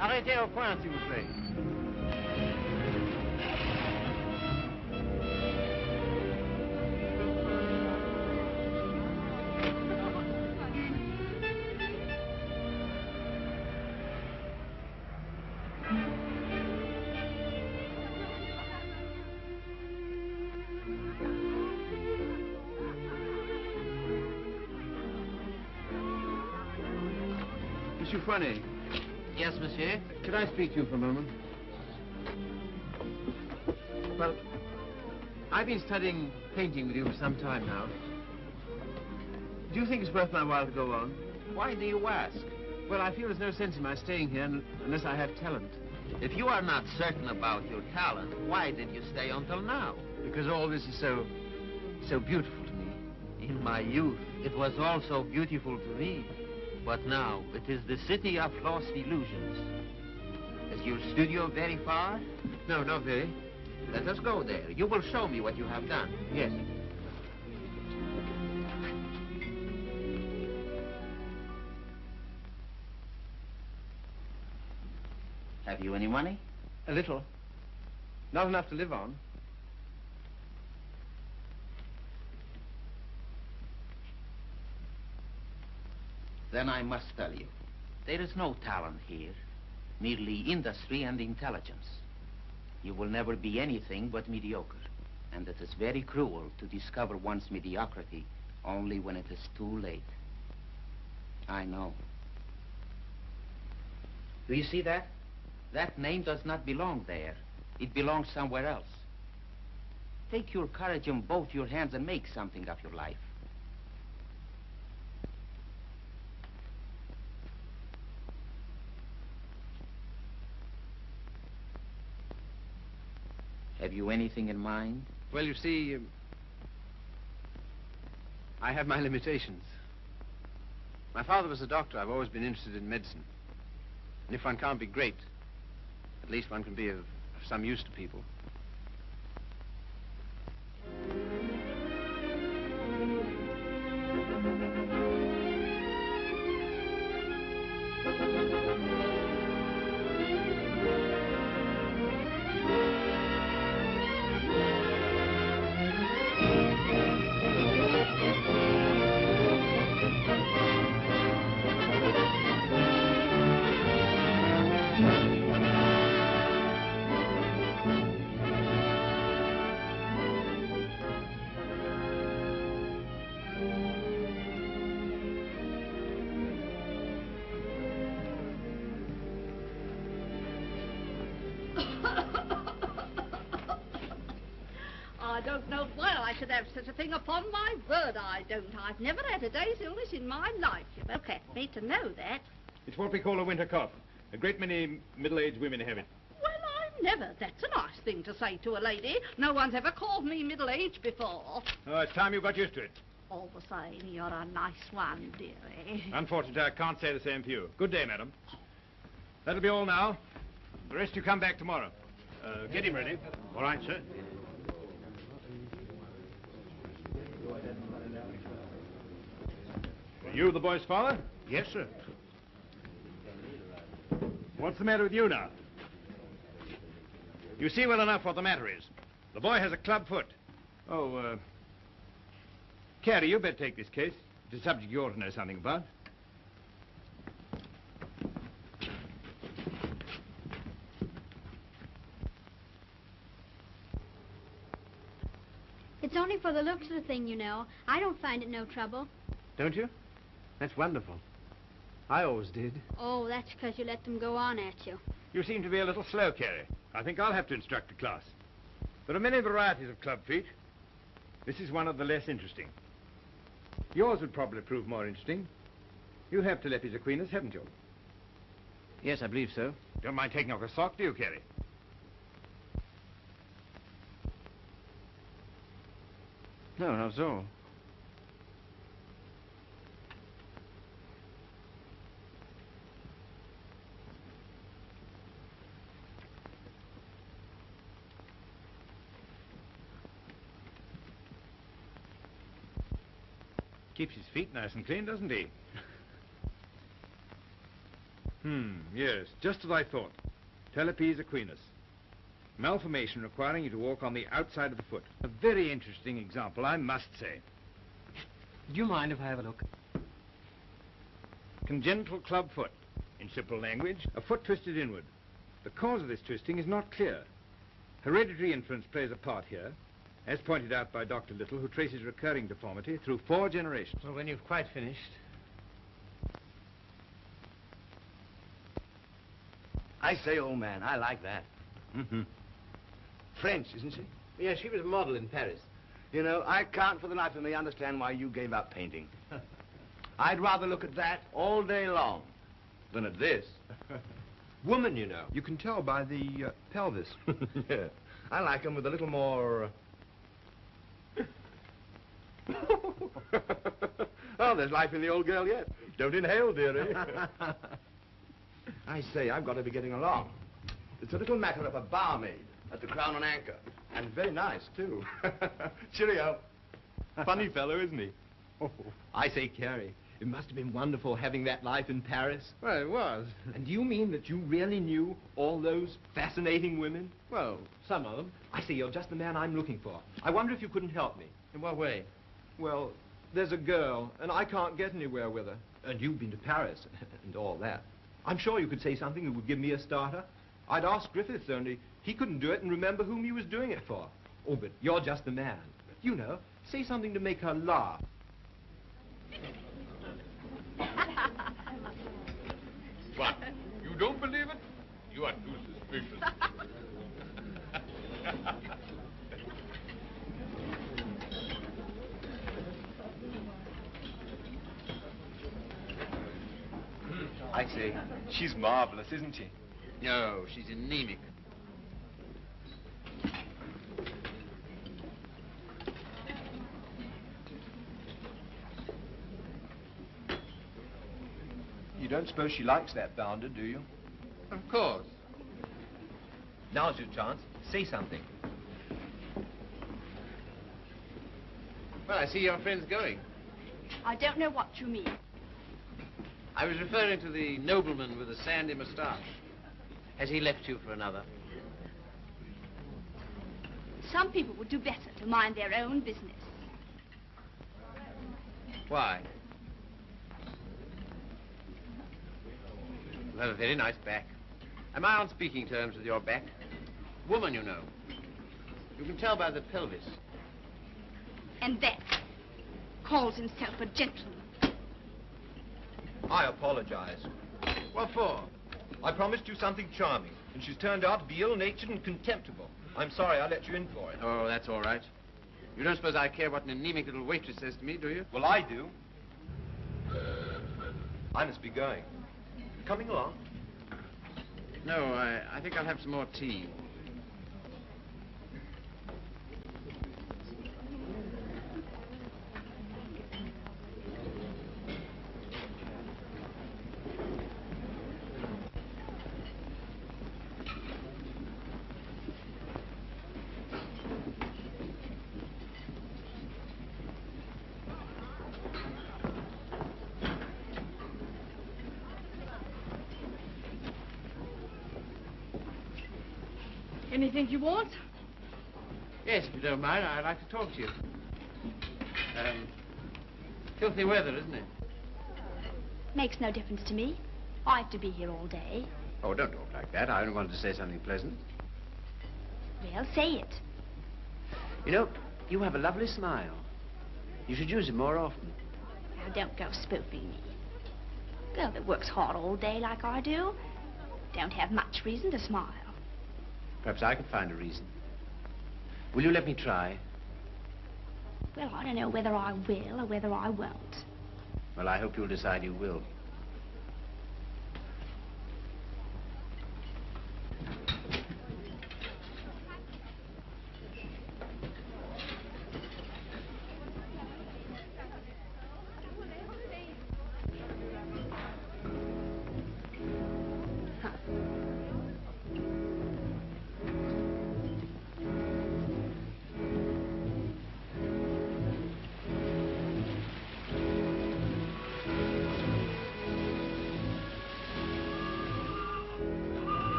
Arrêtez au point, s'il vous plaît. Monsieur Fournet. Yes, monsieur? Could I speak to you for a moment? Well, I've been studying painting with you for some time now. Do you think it's worth my while to go on? Why do you ask? Well, I feel there's no sense in my staying here unless I have talent. If you are not certain about your talent, why did you stay until now? Because all this is so beautiful to me. In my youth, it was also beautiful to me. But now, it is the city of lost illusions. Is your studio very far? No, not very. Let us go there. You will show me what you have done. Yes. Have you any money? A little. Not enough to live on. Then I must tell you, there is no talent here, merely industry and intelligence. You will never be anything but mediocre, and it is very cruel to discover one's mediocrity only when it is too late. I know. Do you see that? That name does not belong there. It belongs somewhere else. Take your courage in both your hands and make something of your life. Have you anything in mind? Well, you see, I have my limitations. My father was a doctor. I've always been interested in medicine. And if one can't be great, at least one can be of some use to people. I don't know why I should have such a thing. Upon my word, I don't. I've never had a day's illness in my life. You both left me to know that. It's what we call a winter cough. A great many middle-aged women have it. Well, I've never. That's a nice thing to say to a lady. No one's ever called me middle-aged before. Oh, it's time you got used to it. All the same, you're a nice one, dearie. Unfortunately, I can't say the same for you. Good day, madam. That'll be all now. The rest you come back tomorrow. Get him ready. All right, sir. Are you the boy's father? Yes, sir. What's the matter with you now? You see well enough what the matter is. The boy has a club foot. Oh, Carey, you better take this case. It's a subject you ought to know something about. It's only for the looks of the thing, you know. I don't find it no trouble. Don't you? That's wonderful. I always did. Oh, that's because you let them go on at you. You seem to be a little slow, Carey. I think I'll have to instruct a class. There are many varieties of club feet. This is one of the less interesting. Yours would probably prove more interesting. You have Telepis equinus, haven't you? Yes, I believe so. Don't mind taking off a sock, do you, Carey? No, not at all. Keeps his feet nice and clean, doesn't he? Yes, just as I thought. Telepes equinus. Malformation requiring you to walk on the outside of the foot. A very interesting example, I must say. Do you mind if I have a look? Congenital club foot. In simple language, a foot twisted inward. The cause of this twisting is not clear. Hereditary influence plays a part here, as pointed out by Dr. Little, who traces recurring deformity through 4 generations. Well, when you've quite finished. I say, old man, I like that. Mm-hmm. French, isn't she? Yeah, she was a model in Paris. You know, I can't for the life of me understand why you gave up painting. I'd rather look at that all day long than at this. Woman, you know. You can tell by the pelvis. Yeah. I like them with a little more... Oh, there's life in the old girl yet. Don't inhale, dearie. I say, I've got to be getting along. It's a little matter of a barmaid at the Crown and Anchor. And very nice, too. Cheerio. Funny fellow, isn't he? Oh. I say, Carey, it must have been wonderful having that life in Paris. Well, it was. And do you mean that you really knew all those fascinating women? Well, some of them. I say, you're just the man I'm looking for. I wonder if you couldn't help me. In what way? Well, there's a girl, and I can't get anywhere with her. And you've been to Paris and all that. I'm sure you could say something that would give me a starter. I'd ask Griffiths, only he couldn't do it and remember whom he was doing it for. Oh, but you're just the man. You know, say something to make her laugh. What? You don't believe it? You are too suspicious. I say, she's marvelous, isn't she? No, she's anemic. You don't suppose she likes that bounder, do you? Of course. Now's your chance. Say something. Well, I see your friend's going. I don't know what you mean. I was referring to the nobleman with the sandy moustache. Has he left you for another? Some people would do better to mind their own business. Why? You have a very nice back. Am I on speaking terms with your back? Woman, you know. You can tell by the pelvis. And that calls himself a gentleman. I apologize. What for? I promised you something charming, and she's turned out to be ill-natured and contemptible. I'm sorry I let you in for it. Oh, that's all right. You don't suppose I care what an anemic little waitress says to me, do you? Well, I do. I must be going. Coming along? No, I think I'll have some more tea. Anything you want? Yes, if you don't mind, I'd like to talk to you. Filthy weather, isn't it? Makes no difference to me. I have to be here all day. Oh, don't talk like that. I only wanted to say something pleasant. Well, say it. You know, you have a lovely smile. You should use it more often. Now, don't go spoofing me. Girl that works hard all day like I do don't have much reason to smile. Perhaps I could find a reason. Will you let me try? Well, I don't know whether I will or whether I won't. Well, I hope you'll decide you will.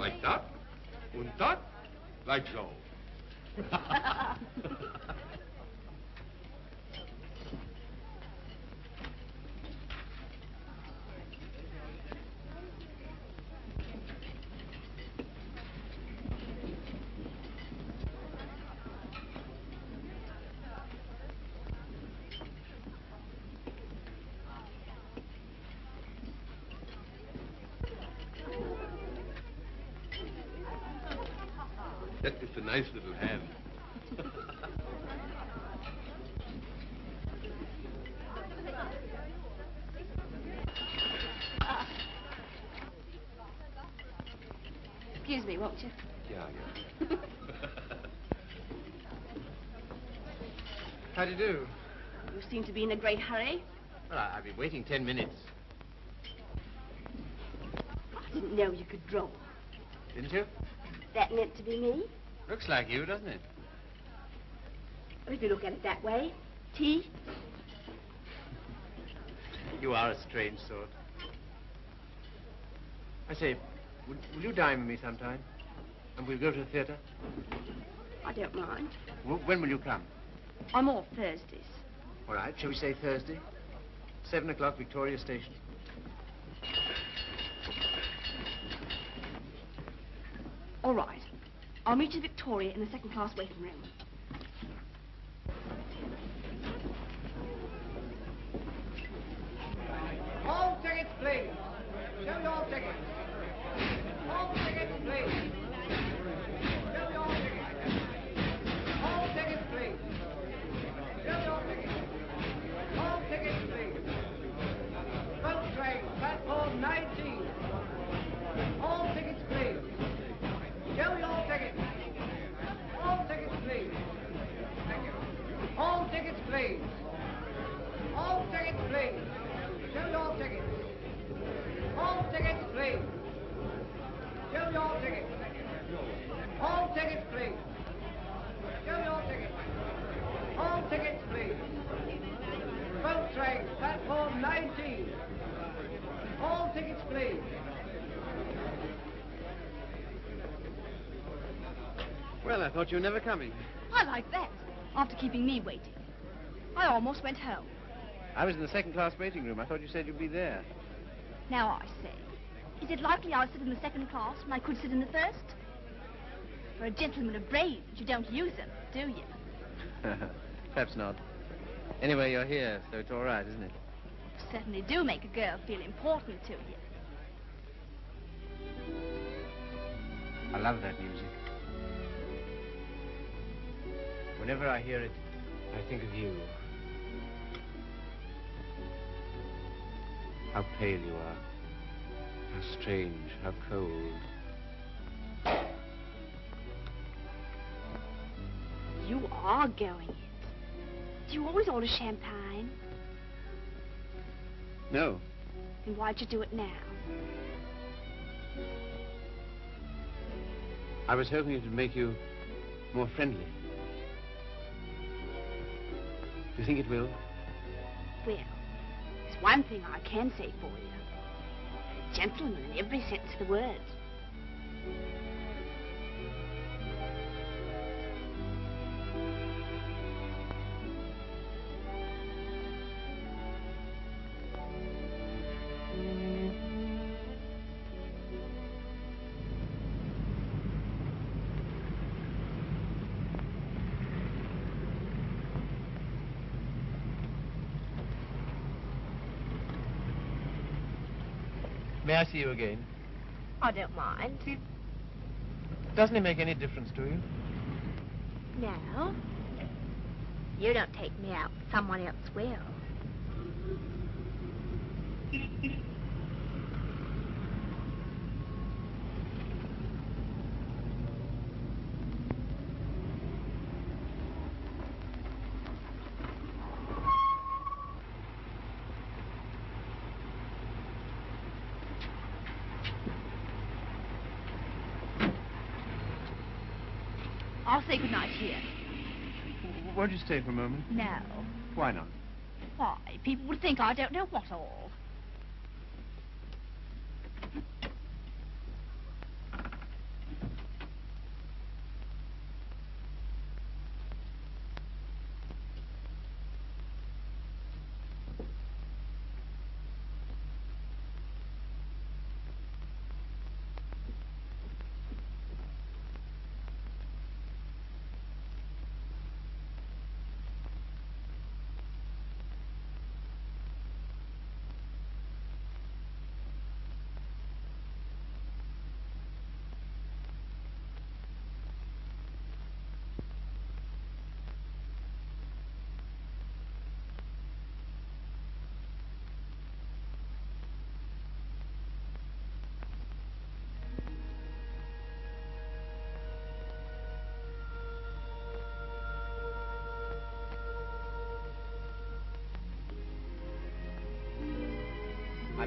Like that, and that, like so. That is a nice little hand. Excuse me, won't you? Yeah. How do you do? You seem to be in a great hurry. Well, I've been waiting 10 minutes. I didn't know you could draw. Didn't you? That meant to be me? Looks like you, doesn't it? Well, if you look at it that way. Tea? You are a strange sort. I say, will you dine with me sometime? And we'll go to the theatre? I don't mind. When will you come? I'm off Thursdays. All right, shall we say Thursday? 7 o'clock, Victoria Station. All right. I'll meet you at Victoria in the second-class waiting room. All tickets, please. Show me all tickets. All tickets, please. Show me all tickets. All tickets, please. Show me all tickets. All tickets, please. Boat train, platform 19. All tickets, please. Show me all tickets. All tickets, please. Thank you. All tickets, please. All tickets, please. Show me all tickets. All tickets, please. Show me all tickets. All tickets, please. Show me all tickets. All tickets, please. Boat train, platform 19. All tickets, please. Well, I thought you were never coming. I like that. After keeping me waiting. I almost went home. I was in the second-class waiting room. I thought you said you'd be there. Now I say, is it likely I'll sit in the second class when I could sit in the first? For a gentleman of brains, you don't use them, do you? Perhaps not. Anyway, you're here, so it's all right, isn't it? You certainly do make a girl feel important to you. I love that music. Whenever I hear it, I think of you. How pale you are. How strange, how cold. You are going it. Do you always order champagne? No. Then why'd you do it now? I was hoping it would make you more friendly. Do you think it will? Well, there's one thing I can say for you. A gentleman in every sense of the word. May I see you again? I don't mind. Doesn't it make any difference to you? No. You don't take me out, someone else will. I'll say goodnight here. Won't you stay for a moment? No. Why not? Why? People would think I don't know what all.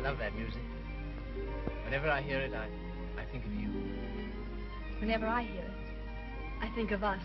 love that music. Whenever I hear it, I think of you. Whenever I hear it, I think of us.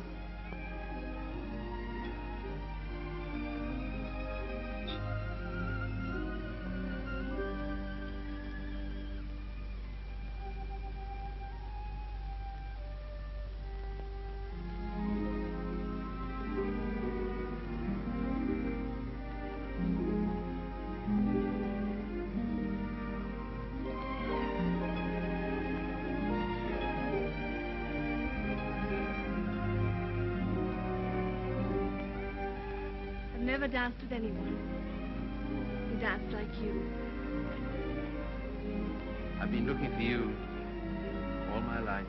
Never danced with anyone who danced like you. I've been looking for you all my life.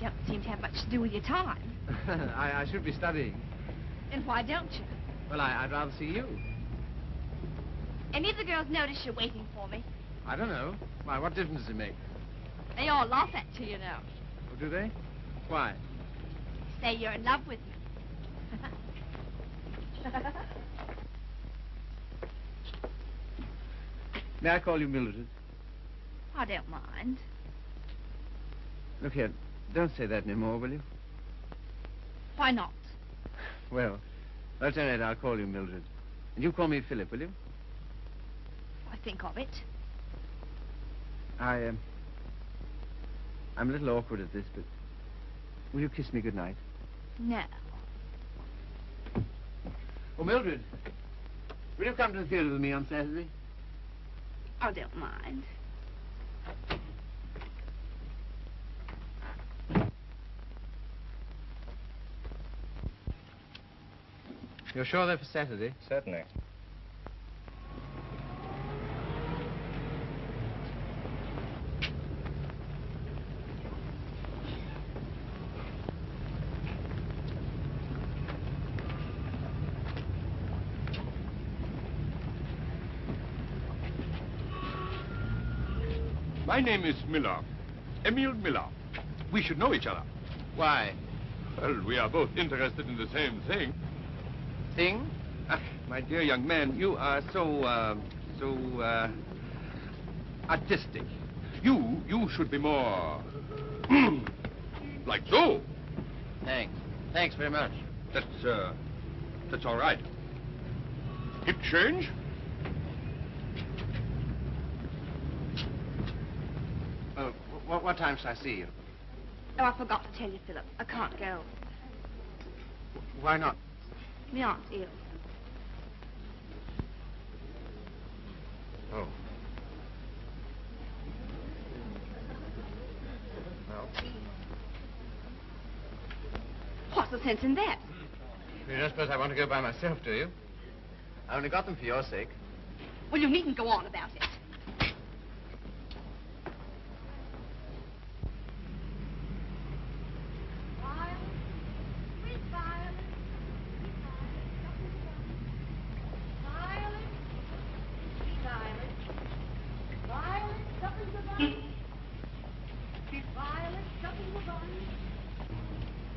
Don't seem to have much to do with your time. I should be studying. And why don't you? Well, I'd rather see you. Any of the girls notice you're waiting for me? I don't know. Why, what difference does it make? They all laugh at you, you know. Oh, do they? Why? Say you're in love with me. May I call you Mildred? I don't mind. Look here, don't say that anymore, will you? Why not? Well, at any rate, I'll call you Mildred. And you call me Philip, will you? I think of it. I'm a little awkward at this, but will you kiss me goodnight? No. Oh, Mildred, will you come to the theater with me on Saturday? I don't mind. You're sure they're for Saturday? Certainly. My name is Miller. Emile Miller. We should know each other. Why? Well, we are both interested in the same thing. Thing? Ah, my dear young man, you are so artistic. You should be more... like so. Thanks. Thanks very much. That's all right. Hip change? What time shall I see you? Oh, I forgot to tell you, Philip. I can't go. Why not? My aunt's ill. Oh. Well, What's the sense in that? you don't suppose I want to go by myself, do you? I only got them for your sake. Well, you needn't go on about it.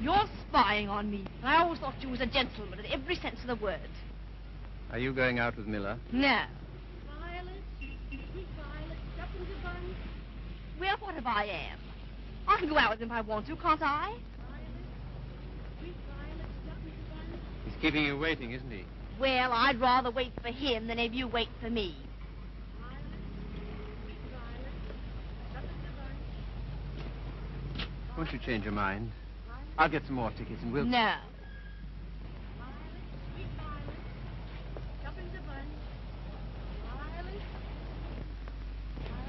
You're spying on me. I always thought you was a gentleman in every sense of the word. Are you going out with Miller? No. Violet, sweet Violet, stuck in the bun. Well, what if I am? I can go out with him if I want to, can't I? Violet, sweet Violet, stuck in the bun. He's keeping you waiting, isn't he? Well, I'd rather wait for him than have you wait for me. Violet, sweet Violet, stuck in the bun. Won't you change your mind? I'll get some more tickets and we'll... No.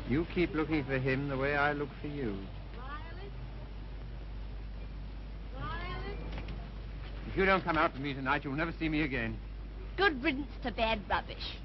You keep looking for him the way I look for you. If you don't come out with me tonight, you'll never see me again. Good riddance to bad rubbish.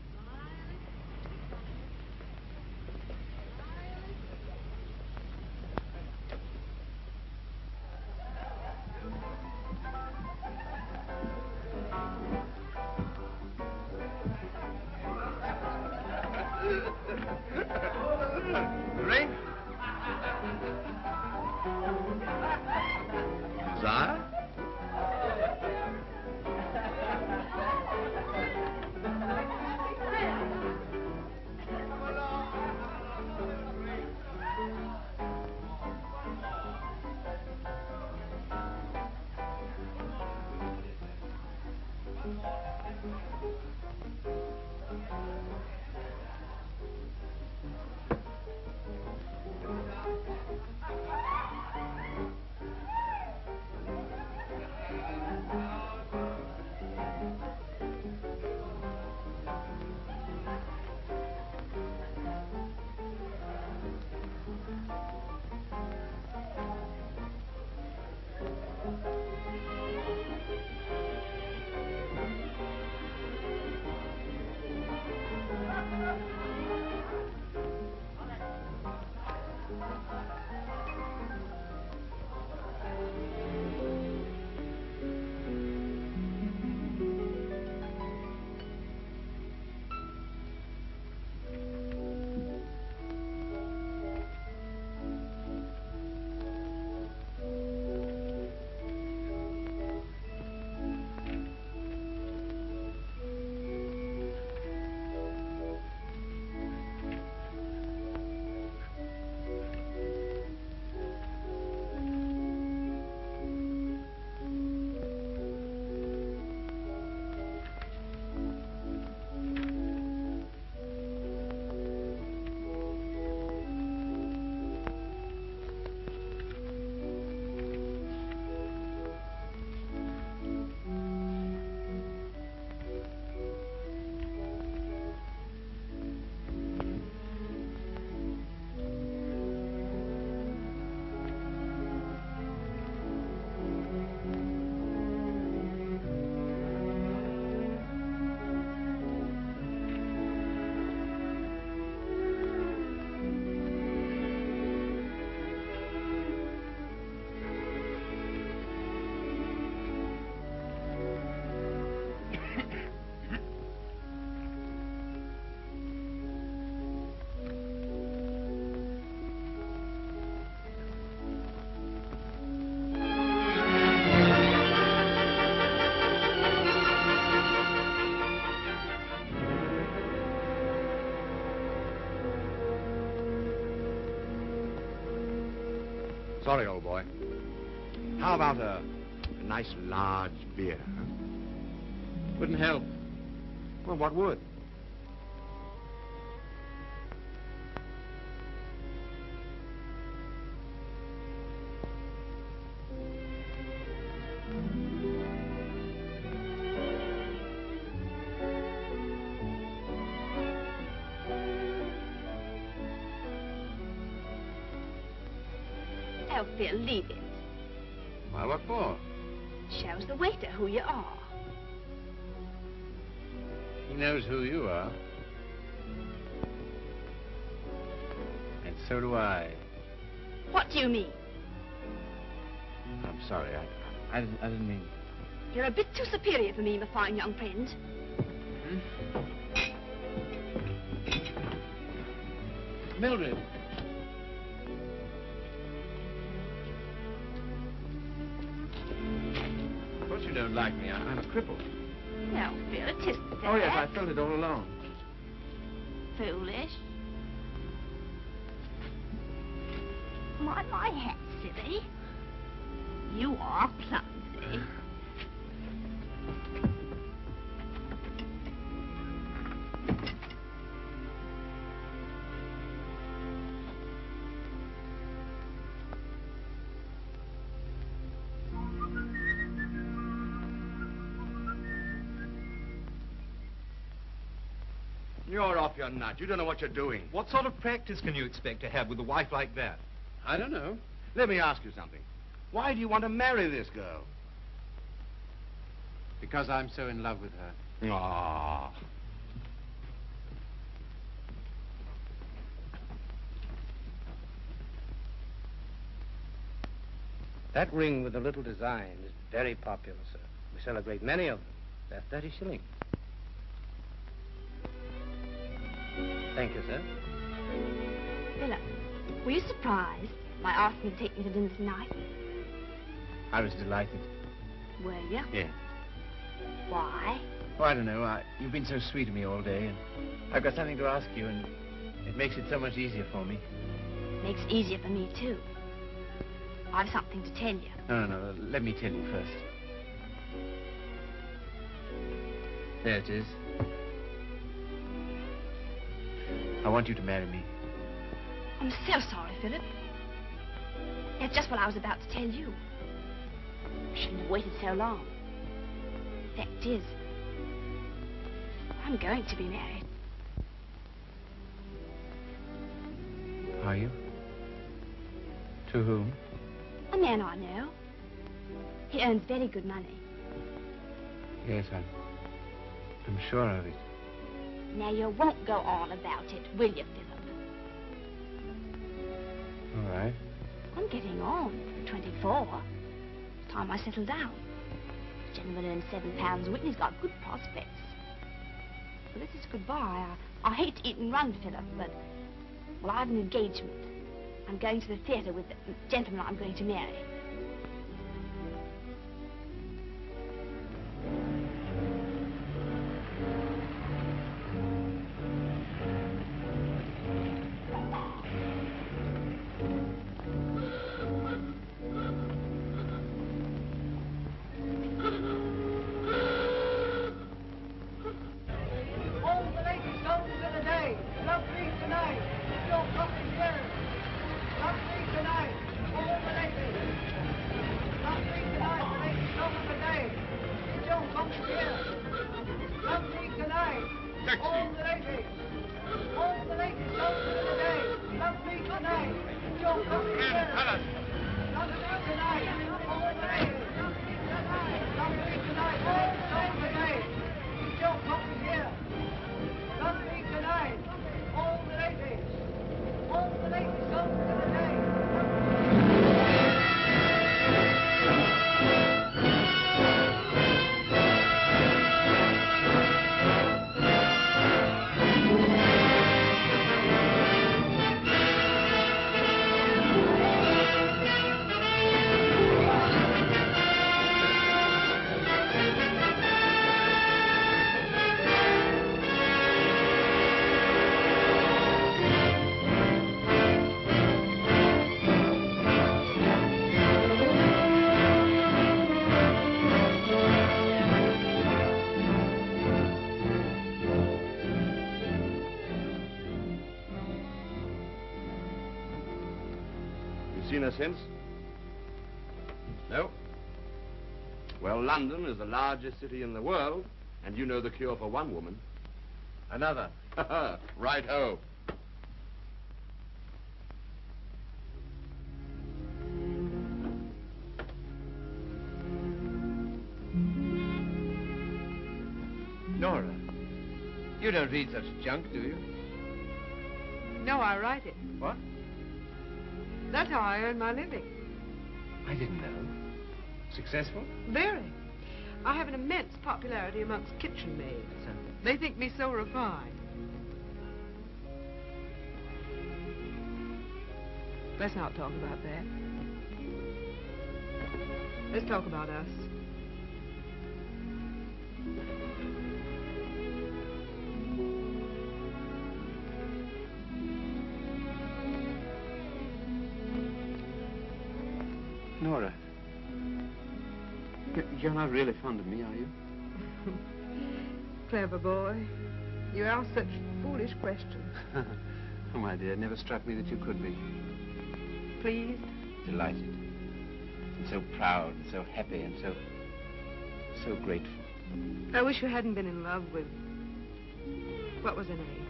Sorry, old boy. How about a nice large beer, huh? Wouldn't help. Well, what would? Oh, Phil, leave it. Why, what for? Shows the waiter who you are. He knows who you are. And so do I. What do you mean? I'm sorry, I didn't mean... You're a bit too superior for me, my fine young friend. Mildred. Of course you don't like me. I'm a cripple. No, Phil, it isn't that. Oh, yes, I felt it all along. Foolish. My hat, silly. You are clumsy. You're off your nut. You don't know what you're doing. What sort of practice can you expect to have with a wife like that? I don't know. Let me ask you something. Why do you want to marry this girl? Because I'm so in love with her. Aww. That ring with the little design is very popular, sir. We sell a great many of them. They're 30 shillings. Thank you, sir. Philip, were you surprised by asking to take me to dinner tonight? I was delighted. Were you? Yeah. Why? Oh, I don't know. You've been so sweet to me all day, and I've got something to ask you, and it makes it so much easier for me. Makes it easier for me, too. I've something to tell you. No. Let me tell you first. There it is. I want you to marry me. I'm so sorry, Philip. That's just what I was about to tell you. I shouldn't have waited so long. Fact is, I'm going to be married. Are you? To whom? A man I know. He earns very good money. Yes, I'm sure of it. Now, you won't go on about it, will you, Philip? All right. I'm getting on. 24. It's time I settle down. The gentleman earns £7 a week and he's got good prospects. Well, this is goodbye. I hate to eat and run, Philip, but... Well, I have an engagement. I'm going to the theatre with the gentleman I'm going to marry. Seen her since? No? Well, London is the largest city in the world, and you know the cure for one woman. Another. Right-ho. Nora, you don't read such junk, do you? No, I write it. What? That's how I earn my living. I didn't know. Successful? Very. I have an immense popularity amongst kitchen maids. They think me so refined. Let's not talk about that. Let's talk about us. Nora, you're not really fond of me, are you? Clever boy. You ask such foolish questions. Oh, my dear, it never struck me that you could be. Pleased? Delighted. And so proud, and so happy, and so grateful. I wish you hadn't been in love with... What was her name?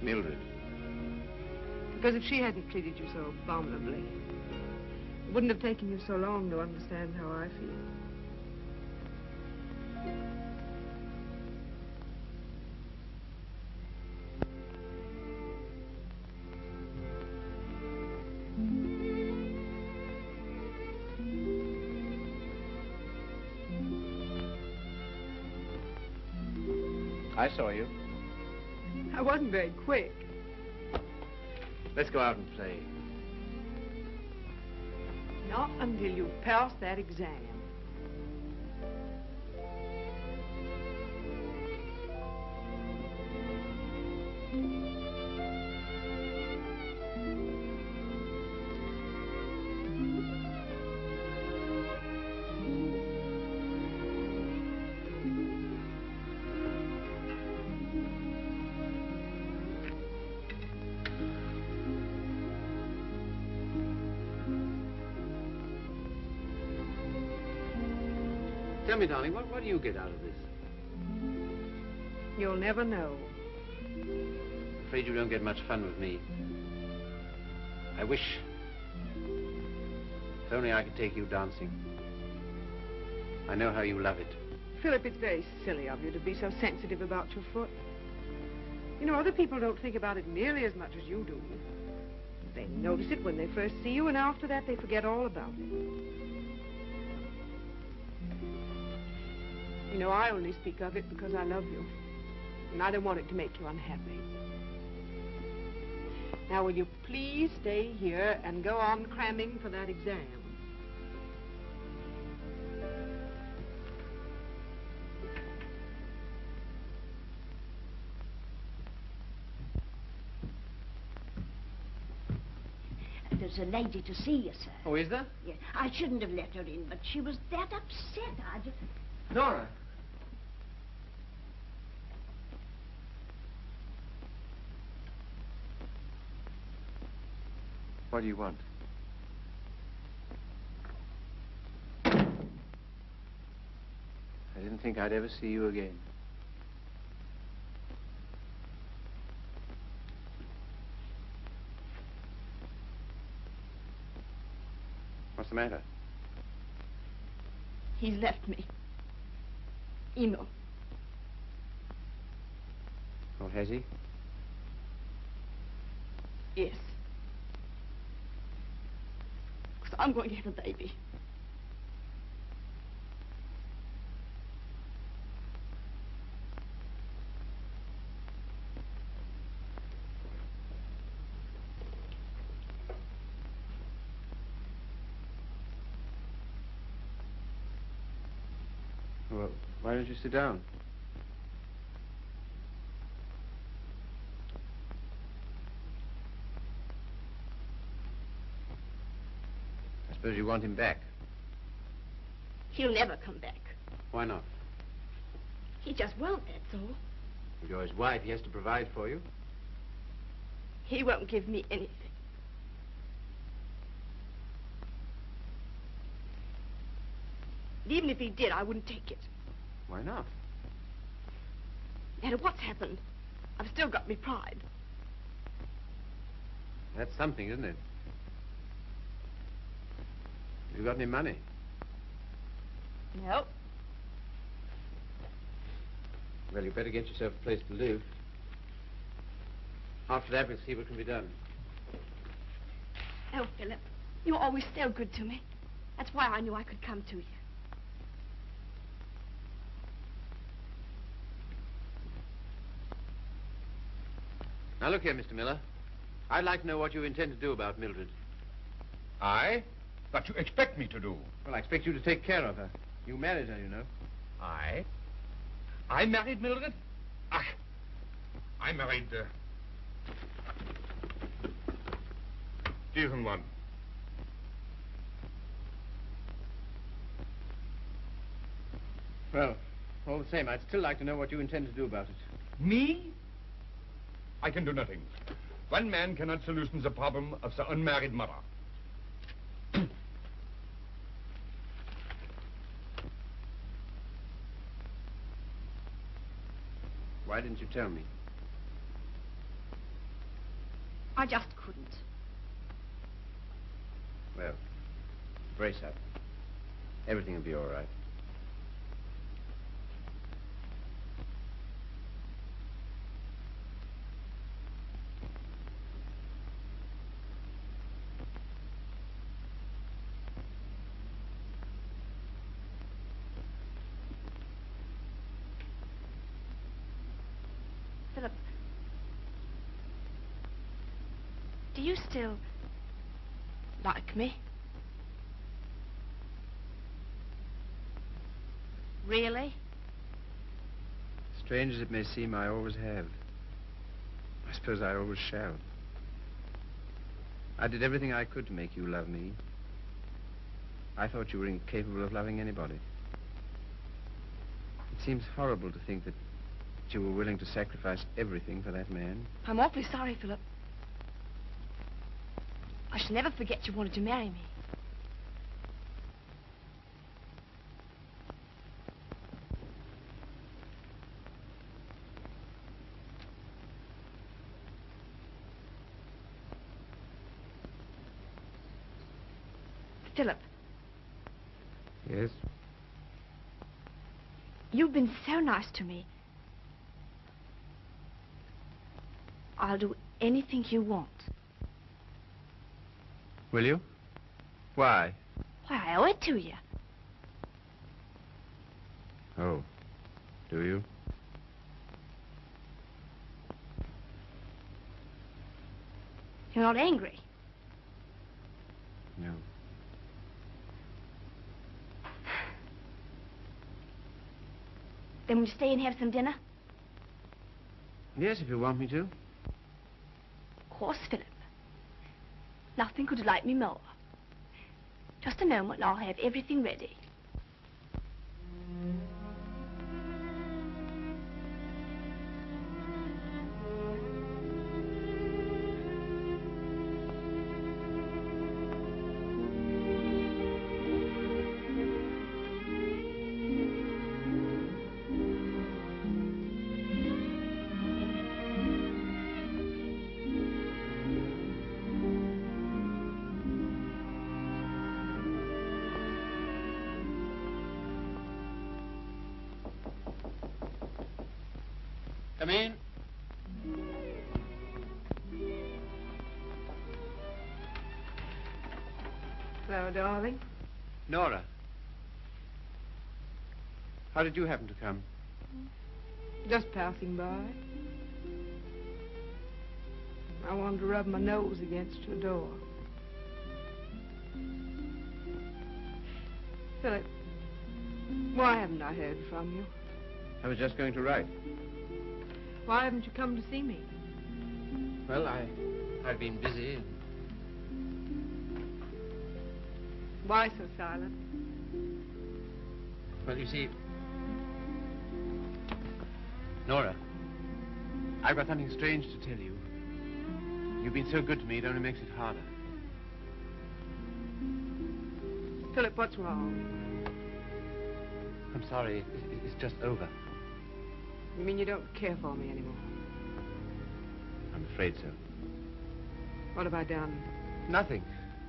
Mildred. Because if she hadn't treated you so abominably, it wouldn't have taken you so long to understand how I feel. I saw you. I wasn't very quick. Let's go out and play. Not until you've passed that exam. Tell me, darling, what do you get out of this? You'll never know. I'm afraid you don't get much fun with me. I wish... if only I could take you dancing. I know how you love it. Philip, it's very silly of you to be so sensitive about your foot. You know, other people don't think about it nearly as much as you do. They notice it when they first see you, and after that they forget all about it. You know, I only speak of it because I love you. And I don't want it to make you unhappy. Now, will you please stay here and go on cramming for that exam? There's a lady to see you, sir. Oh, is there? Yeah, I shouldn't have let her in, but she was that upset. I just... Nora. What do you want? I didn't think I'd ever see you again. What's the matter? He's left me. Emo. Oh, has he? Yes. Because I'm going to have a baby. Well, why don't you sit down? I suppose you want him back. He'll never come back. Why not? He just won't, that's all. If you're his wife, he has to provide for you. He won't give me anything. And even if he did, I wouldn't take it. Why not? No matter what's happened, I've still got me pride. That's something, isn't it? You got any money? No. Well, you better get yourself a place to live. After that, we'll see what can be done. Oh, Philip, you're always so good to me. That's why I knew I could come to you. Now, look here, Mr. Miller. I'd like to know what you intend to do about Mildred. I? But you expect me to do. Well, I expect you to take care of her. You married her, you know. I married Mildred? Ach, I married, diesen one. Well, all the same, I'd still like to know what you intend to do about it. Me? I can do nothing. One man cannot solution the problem of the unmarried mother. Why didn't you tell me? I just couldn't. Well, brace up. Everything will be all right. Philip, do you still like me? Really? Strange as it may seem, I always have. I suppose I always shall. I did everything I could to make you love me. I thought you were incapable of loving anybody. It seems horrible to think that you were willing to sacrifice everything for that man. I'm awfully sorry, Philip. I shall never forget you wanted to marry me. Philip, Yes? you've been so nice to me. I'll do anything you want. Will you? Why? Why, I owe it to you. Oh, do you? You're not angry. No. Then will you stay and have some dinner? Yes, if you want me to. Of course, Philip. Nothing could delight me more. Just a moment and I'll have everything ready. Come in. Hello, darling. Nora. How did you happen to come? Just passing by. I wanted to rub my nose against your door. Philip, why haven't I heard from you? I was just going to write. Why haven't you come to see me? Well, I've been busy. Why so silent? Well, you see, Nora, I've got something strange to tell you. You've been so good to me, it only makes it harder. Philip, what's wrong? I'm sorry, it's just over. You mean you don't care for me anymore? I'm afraid so. What have I done? Nothing.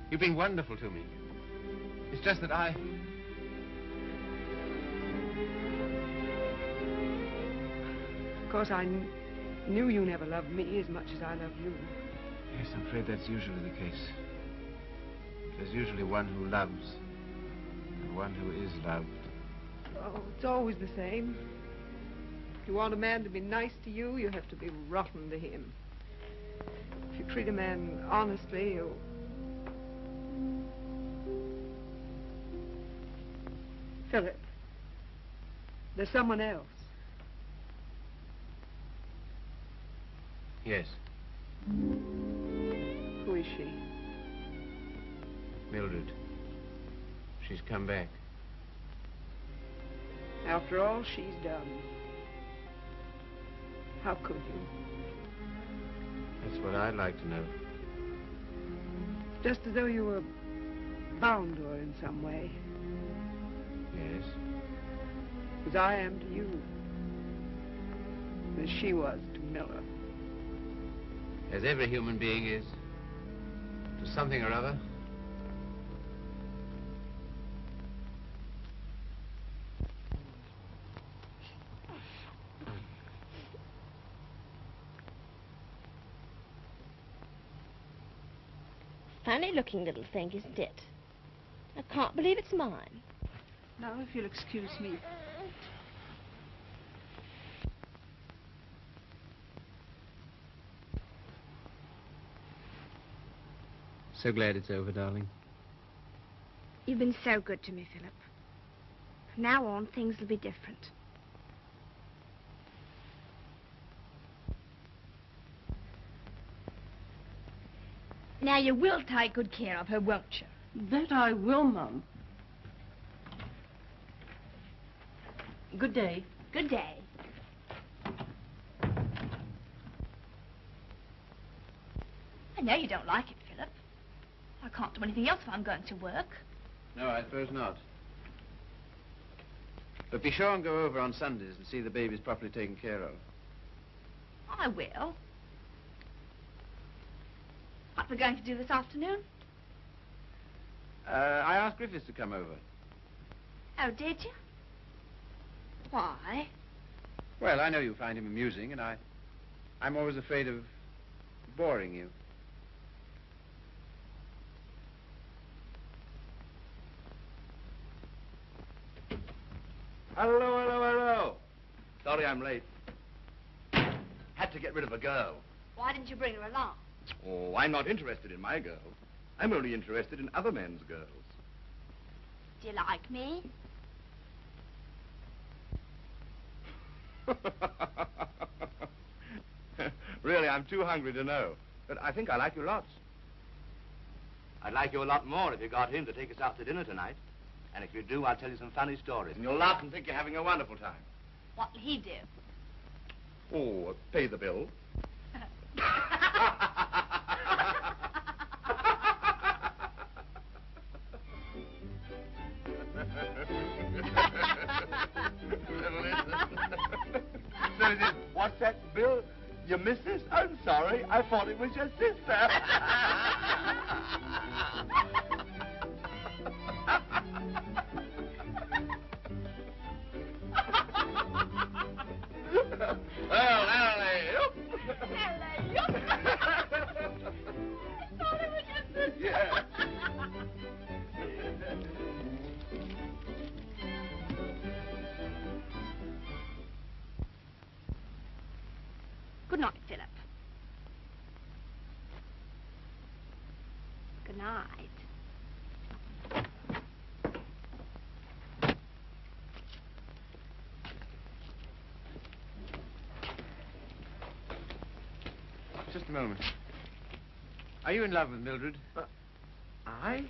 You've been wonderful to me. It's just that I... Of course, I knew you never loved me as much as I love you. Yes, I'm afraid that's usually the case. There's usually one who loves and one who is loved. Oh, it's always the same. If you want a man to be nice to you, you have to be rotten to him. If you treat a man honestly, you... Philip, there's someone else. Yes, Who is she? Mildred. She's come back. After all she's done. How could you? That's what I'd like to know. Just as though you were bound to her in some way. Yes. As I am to you. As she was to Miller. As every human being is. To something or other. Funny looking little thing, isn't it? I can't believe it's mine. Now, if you'll excuse me. So glad it's over, darling. You've been so good to me, Philip. From now on, things will be different. Now, you will take good care of her, won't you? That I will, Mum. Good day. Good day. I know you don't like it, Philip. I can't do anything else if I'm going to work. No, I suppose not. But be sure and go over on Sundays and see the babies properly taken care of. I will. What we're going to do this afternoon? I asked Griffiths to come over. Oh, did you? Why? Well, I know you find him amusing, and I'm always afraid of boring you. Hello, hello, hello. Sorry I'm late. Had to get rid of a girl. Why didn't you bring her along? Oh, I'm not interested in my girl. I'm only interested in other men's girls. Do you like me? Really, I'm too hungry to know. But I think I like you lots. I'd like you a lot more if you got him to take us out to dinner tonight. And if you do, I'll tell you some funny stories. And you'll laugh and think you're having a wonderful time. What'll he do? Oh, pay the bill. So is it, what's that, Bill? Your missus? I'm sorry. I thought it was your sister. Well, alley-oop. Alley-oop. I thought it was your sister. Yeah. Good night, Philip. Good night. Just a moment. Are you in love with Mildred? I?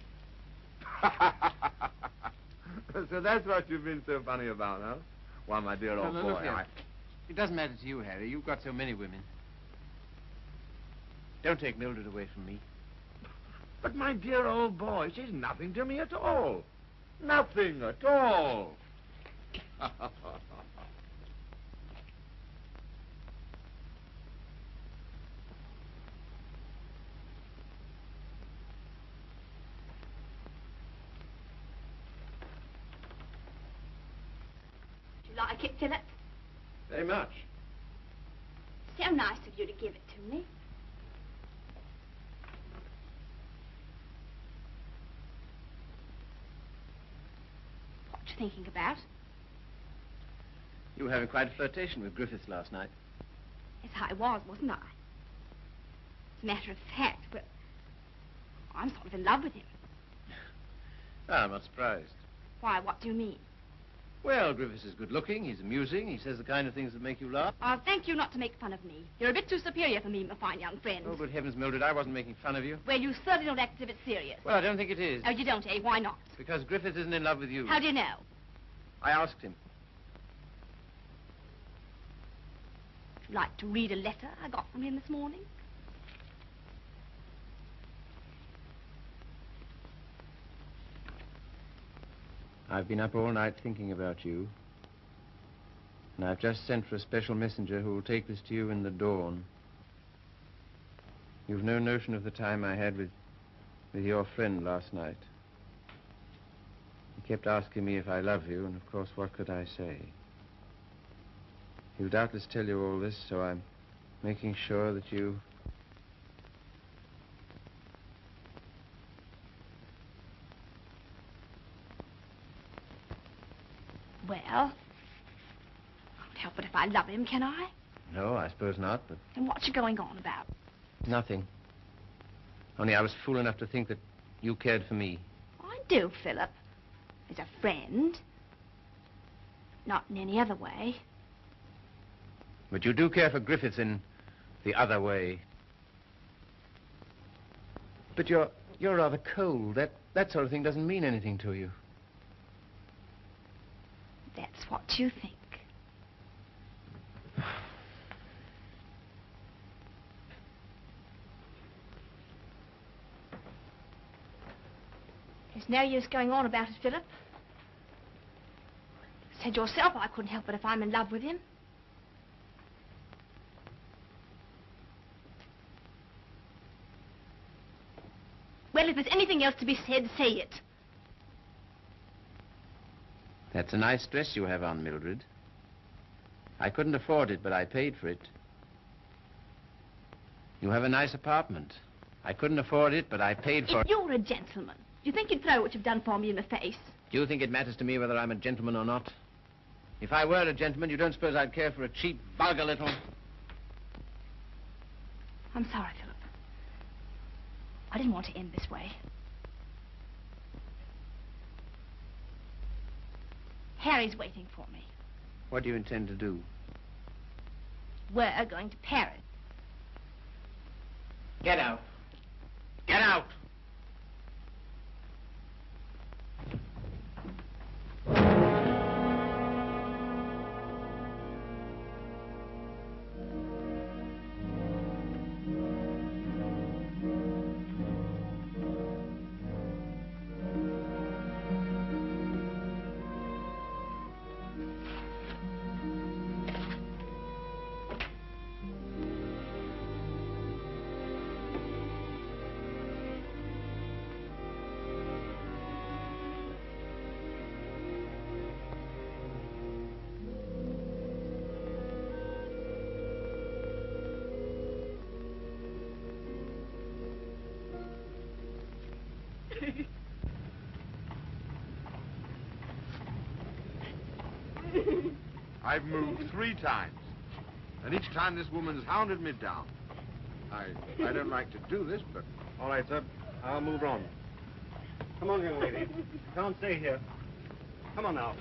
So that's what you've been so funny about, huh? Why, my dear old No, boy, look here. It doesn't matter to you, Harry. You've got so many women. Don't take Mildred away from me. But my dear old boy, she's nothing to me at all. Nothing at all. Do you like it, Philip? Very much. So nice of you to give it to me. What you thinking about? You were having quite a flirtation with Griffiths last night. Yes, I was, wasn't I? As a matter of fact, but I'm sort of in love with him. Ah, I'm not surprised. Why, what do you mean? Well, Griffiths is good-looking, he's amusing, he says the kind of things that make you laugh. I'll thank you not to make fun of me. You're a bit too superior for me, my fine young friend. Oh, good heavens, Mildred, I wasn't making fun of you. Well, you certainly don't act as if it's serious. Well, I don't think it is. Oh, you don't, eh? Why not? Because Griffiths isn't in love with you. How do you know? I asked him. Would you like to read a letter I got from him this morning? I've been up all night thinking about you. And I've just sent for a special messenger who will take this to you in the dawn. You've no notion of the time I had with your friend last night. He kept asking me if I love you, and of course, what could I say? He'll doubtless tell you all this, so I'm making sure that you... Well, I can't help it if I love him, can I? No, I suppose not, but... Then what's you going on about? Nothing. Only I was fool enough to think that you cared for me. I do, Philip. As a friend. Not in any other way. But you do care for Griffiths in the other way. But you're rather cold. That sort of thing doesn't mean anything to you. That's what you think. There's no use going on about it, Philip. Said yourself I couldn't help it if I'm in love with him. Well, if there's anything else to be said, say it. That's a nice dress you have on, Mildred. I couldn't afford it, but I paid for it. You have a nice apartment. I couldn't afford it, but I paid for it. If you're a gentleman, do you think you'd throw what you've done for me in the face? Do you think it matters to me whether I'm a gentleman or not? If I were a gentleman, you don't suppose I'd care for a cheap, vulgar little... I'm sorry, Philip. I didn't want to end this way. Harry's waiting for me. What do you intend to do? We're going to Paris. Get out. Get out! I've moved 3 times, and each time this woman's hounded me down. I don't like to do this, but... All right, sir. I'll move on. Come on, young lady. You can't stay here. Come on now.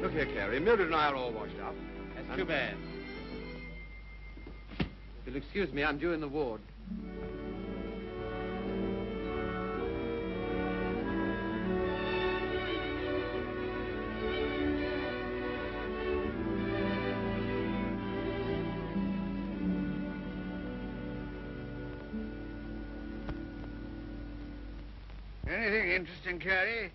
Look here, Carey. Mildred and I are all washed up. That's too bad. If you'll excuse me, I'm due in the ward. Anything interesting, Carey?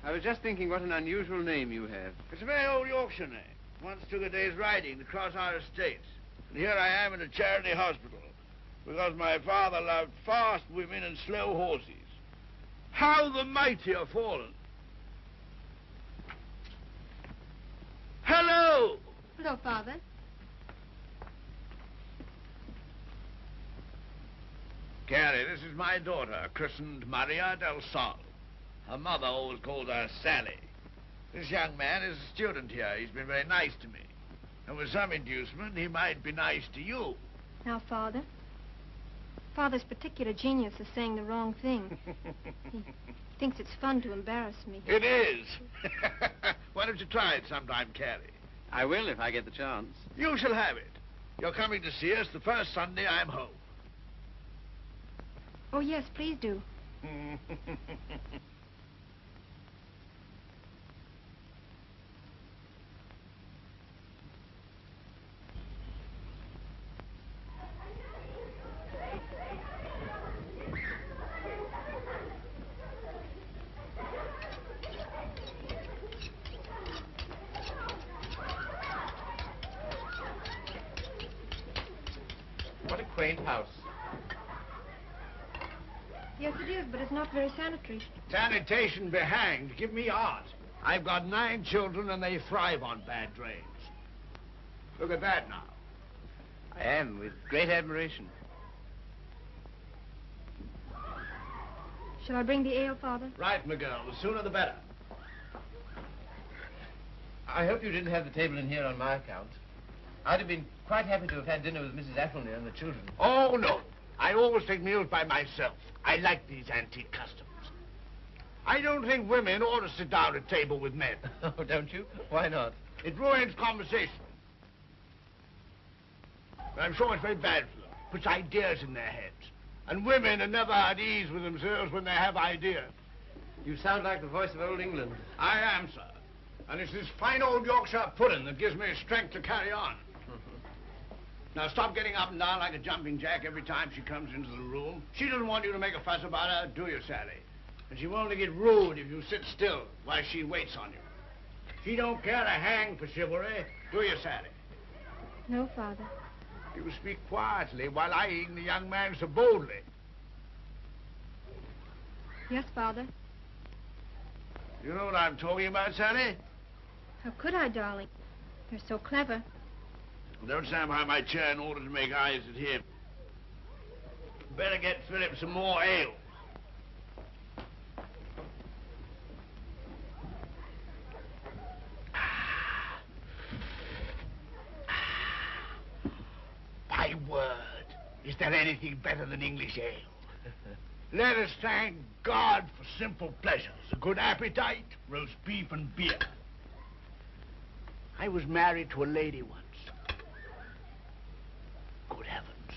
I was just thinking what an unusual name you have. It's a very old Yorkshire name. Once took a day's riding to cross our estates. And here I am in a charity hospital because my father loved fast women and slow horses. How the mighty are fallen. Hello! Hello, Father. Carey, this is my daughter, christened Maria del Sol. Her mother always called her Sally. This young man is a student here. He's been very nice to me. And with some inducement, he might be nice to you. Now, Father, Father's particular genius is saying the wrong thing. He thinks it's fun to embarrass me. It is. Why don't you try it sometime, Carey? I will if I get the chance. You shall have it. You're coming to see us the first Sunday I'm home. Oh, yes, please do. What a quaint house. Yes, it is, but it's not very sanitary. Sanitation be hanged. Give me art. I've got 9 children and they thrive on bad drains. Look at that now. I am, with great admiration. Shall I bring the ale, Father? Right, my girl. The sooner the better. I hope you didn't have the table in here on my account. I'd have been quite happy to have had dinner with Mrs. Athelney and the children. Oh, no. I always take meals by myself. I like these antique customs. I don't think women ought to sit down at table with men. Oh, don't you? Why not? It ruins conversation. But I'm sure it's very bad for them. Puts ideas in their heads. And women are never at ease with themselves when they have ideas. You sound like the voice of old England. I am, sir. And it's this fine old Yorkshire pudding that gives me strength to carry on. Now, stop getting up and down like a jumping jack every time she comes into the room. She doesn't want you to make a fuss about her, do you, Sally? And she won't only get rude if you sit still while she waits on you. She don't care a hang for chivalry, do you, Sally? No, Father. You speak quietly while eyeing the young man so boldly. Yes, Father. You know what I'm talking about, Sally? How could I, darling? You're so clever. Don't stand behind my chair in order to make eyes at him. Better get Philip some more ale. My word, is there anything better than English ale? Let us thank God for simple pleasures, a good appetite, roast beef and beer. I was married to a lady once. Good heavens.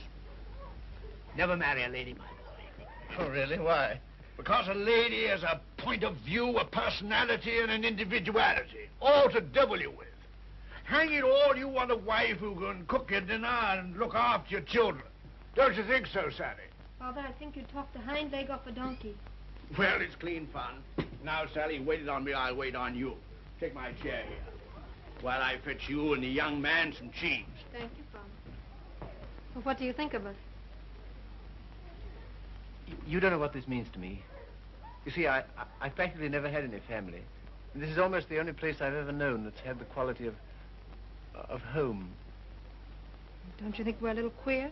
Never marry a lady, my boy. Oh, really? Why? Because a lady has a point of view, a personality, and an individuality, all to devil you with. Hang it all, you want a wife who can cook your dinner and look after your children. Don't you think so, Sally? Father, I think you talked the hind leg off a donkey. Well, it's clean fun. Now, Sally, waited on me, I'll wait on you. Take my chair here, while I fetch you and the young man some cheese. Thank you, Father. Well, what do you think of us? You don't know what this means to me. You see, I practically never had any family. And this is almost the only place I've ever known that's had the quality of home. Don't you think we're a little queer?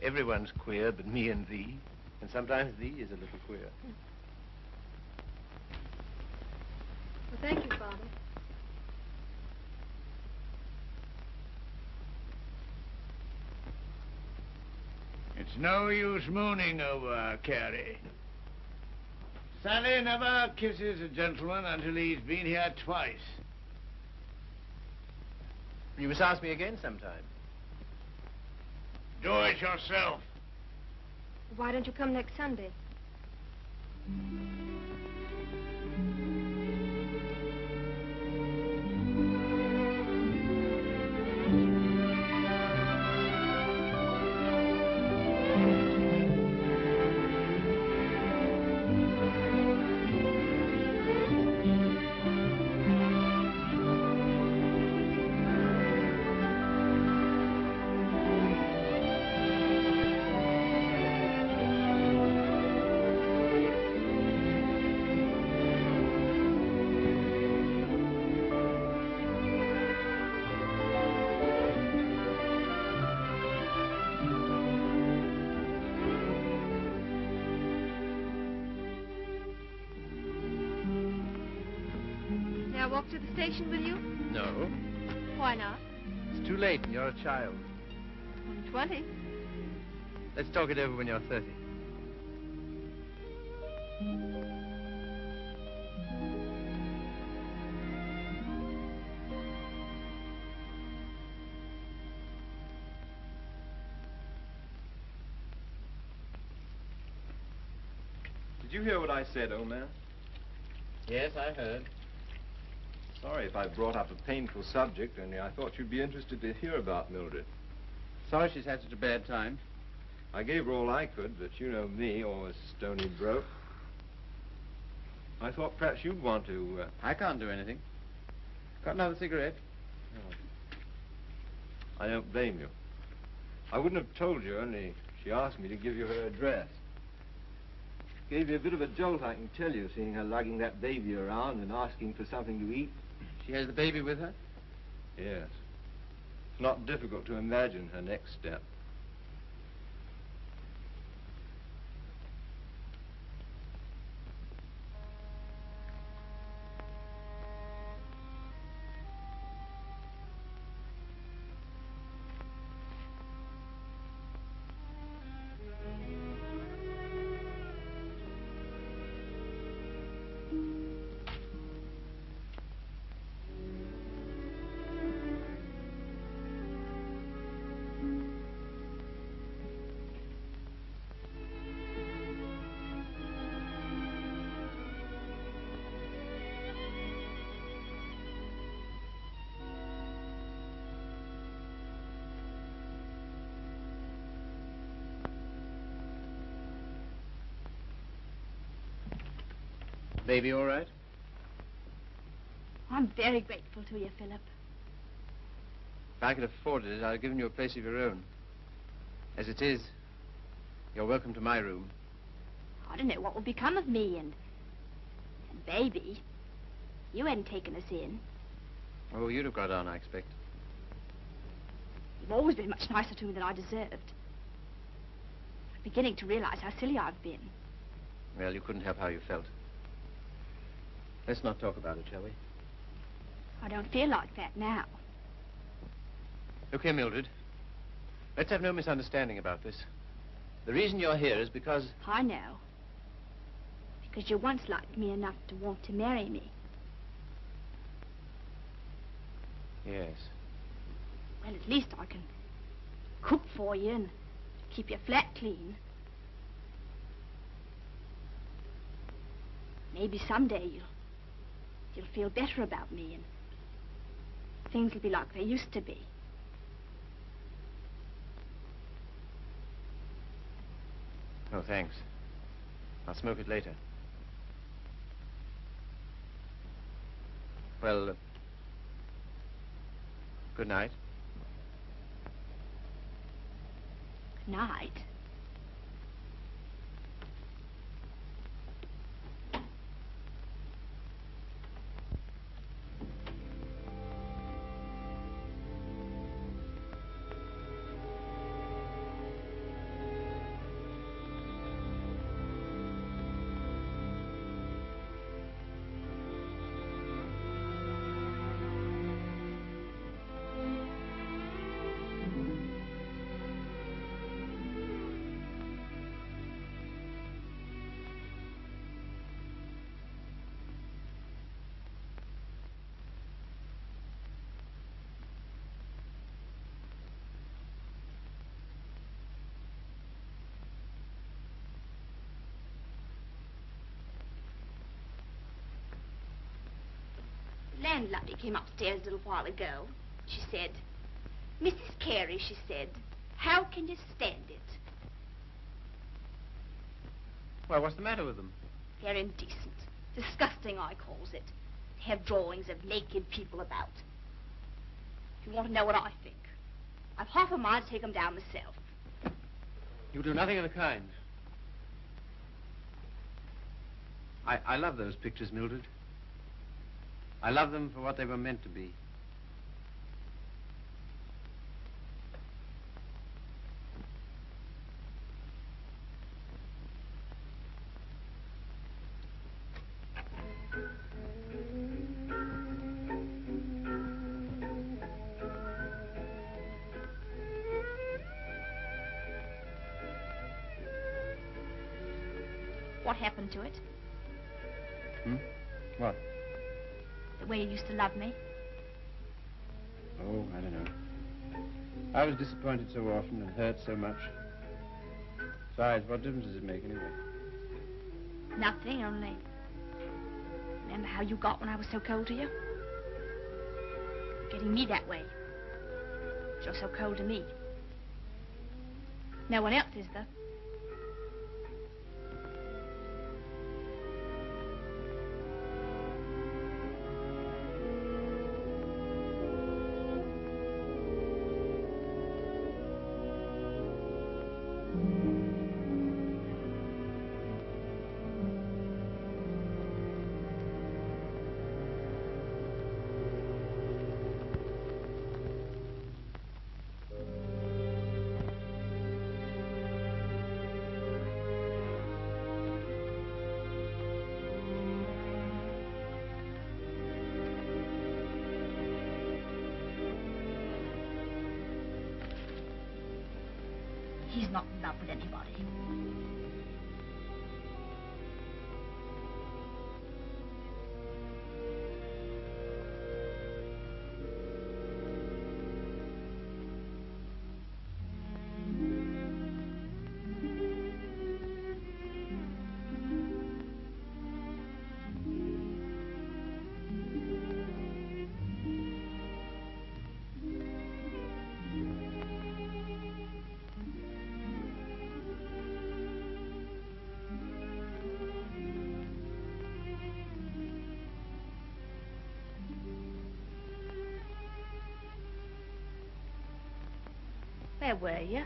Everyone's queer but me and thee. And sometimes thee is a little queer. Well, thank you, Father. It's no use mooning over Carey. Sally never kisses a gentleman until he's been here twice. You must ask me again sometime. Do it yourself. Why don't you come next Sunday? May I walk to the station with you? No. Why not? It's too late and you're a child. I'm 20. Let's talk it over when you're 30. Did you hear what I said, old man? Yes, I heard. Sorry if I brought up a painful subject, only I thought you'd be interested to hear about Mildred. Sorry she's had such a bad time. I gave her all I could, but you know me, always stony broke. I thought perhaps you'd want to... I can't do anything. Got another cigarette? Oh. I don't blame you. I wouldn't have told you, only she asked me to give you her address. Gave you a bit of a jolt, I can tell you, seeing her lugging that baby around and asking for something to eat. She has the baby with her? Yes. It's not difficult to imagine her next step. baby all right? I'm very grateful to you, Philip. If I could afford it, I'd have given you a place of your own. As it is, you're welcome to my room. I don't know what will become of me and baby. You hadn't taken us in. Oh, you'd have got on, I expect. You've always been much nicer to me than I deserved. I'm beginning to realize how silly I've been. Well, you couldn't help how you felt. Let's not talk about it, shall we? I don't feel like that now. Look here, Mildred. Let's have no misunderstanding about this. The reason you're here is because... I know. Because you once liked me enough to want to marry me. Yes. Well, at least I can cook for you and keep your flat clean. Maybe someday you'll feel better about me and things will be like they used to be. Oh, thanks. I'll smoke it later. Well, good night. Good night. Landlady came upstairs a little while ago. She said, Mrs. Carey, she said, how can you stand it? Well, what's the matter with them? They're indecent. Disgusting, I calls it. To have drawings of naked people about. If you want to know what I think, I've half a mind to take them down myself. You do nothing of the kind. I love those pictures, Mildred. I love them for what they were meant to be. What happened to it? What? The way you used to love me? Oh, I don't know. I was disappointed so often and hurt so much. Besides, what difference does it make anyway? Nothing, only... Remember how you got when I was so cold to you? Getting me that way. You're so cold to me. No one else is, though. He's not in love with anybody. Where were you?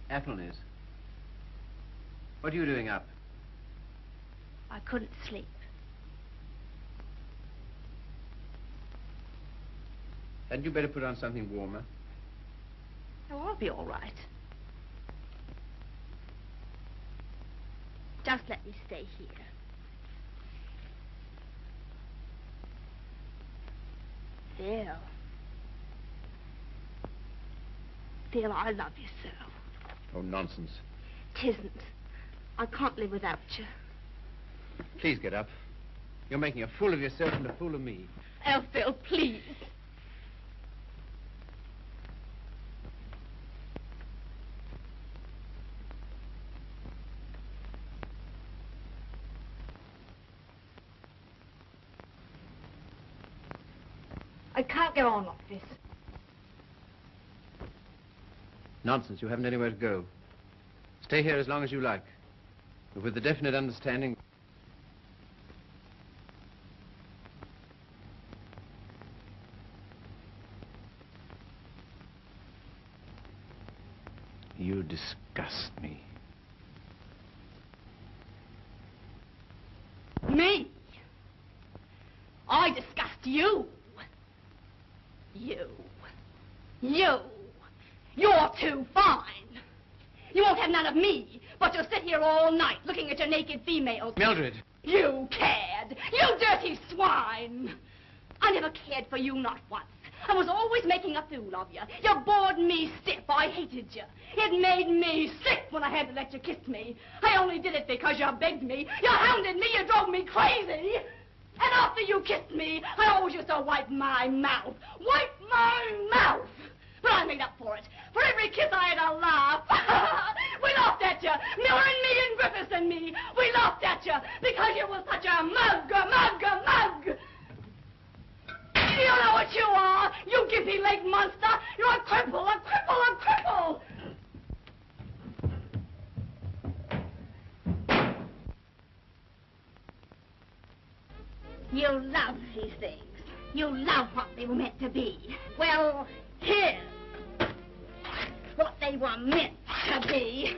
Athelney's. What are you doing up? I couldn't sleep. Hadn't you better put on something warmer? Oh, I'll be all right. Just let me stay here. Phil. Phil, I love you so. Oh, nonsense. 'Tisn't. I can't live without you. Please get up. You're making a fool of yourself and a fool of me. Oh, Phil, please. I can't go on like this. Nonsense. You haven't anywhere to go. Stay here as long as you like. But with the definite understanding... You disgust me. Me? I disgust you. You. You're too fine. You won't have none of me, but you'll sit here all night looking at your naked females. Mildred! You cad! You dirty swine! I never cared for you, not once. I was always making a fool of you. You bored me stiff. I hated you. It made me sick when I had to let you kiss me. I only did it because you begged me. You hounded me. You drove me crazy. And after you kissed me, I always used to wipe my mouth. Wipe my mouth! But I made up for it. For every kiss I had a laugh. We laughed at you. Miller and me and Griffiths and me. We laughed at you because you were such a mug. You know what you are, you gimpy-legged monster. You're a cripple. You love these things. You love what they were meant to be. Well, here's what they were meant to be.